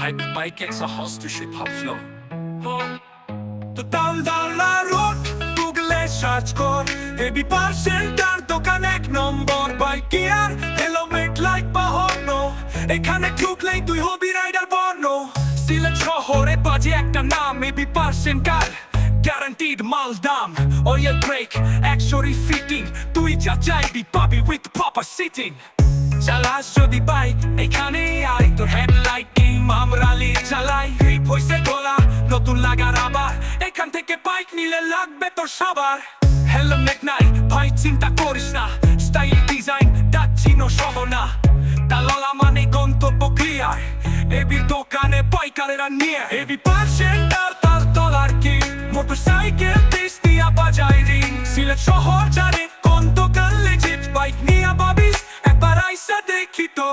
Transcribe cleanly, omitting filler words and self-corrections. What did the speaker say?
Hype bike এর হস্তশিল্প ভাবলো তো তালদালা রোড গুগলে সার্চ কর এবি পার্সেন্টার দোকান 1 নম্বর বাইক গিয়ার হেলমেট লাইট বাহনো এখানে ঢুকলেই তুই হবি রাইডার বর্ণ সিলেট শহরে বাজে একটা নাম এবি পার্সেন্টার গ্যারান্টিড মাল দাম অয়েল ব্রেক অ্যাকশরি ফিটিং তুই যা চাইবি পাবি উইথ প্রপার সিটিং চালাস যদি বাইক এখানে আই তোর হেডলাইট মামরালি চালাই এই পয়সে গোলা নতুন লাগার আবার এখান থেকে বাইক নিলে লাগবে তোর সবার হেলমেট নাই ভাই চিন্তা করিস না স্টাইল ডিজাইন দাচ্ছিনো সহ না তাললা মানে গন্তব্য ক্লিয়ার এবির দোকানে পাইকারেরা নিয়ে এবি পার্সেন্টার তার ডলার কি মোটরসাইকেল দেশ দিয়া বাজাই রিং সিলেট শহর জানে কোন দোকান লেজিট বাইক নিয়ে ভাবিস একবার আইসা দেখি তো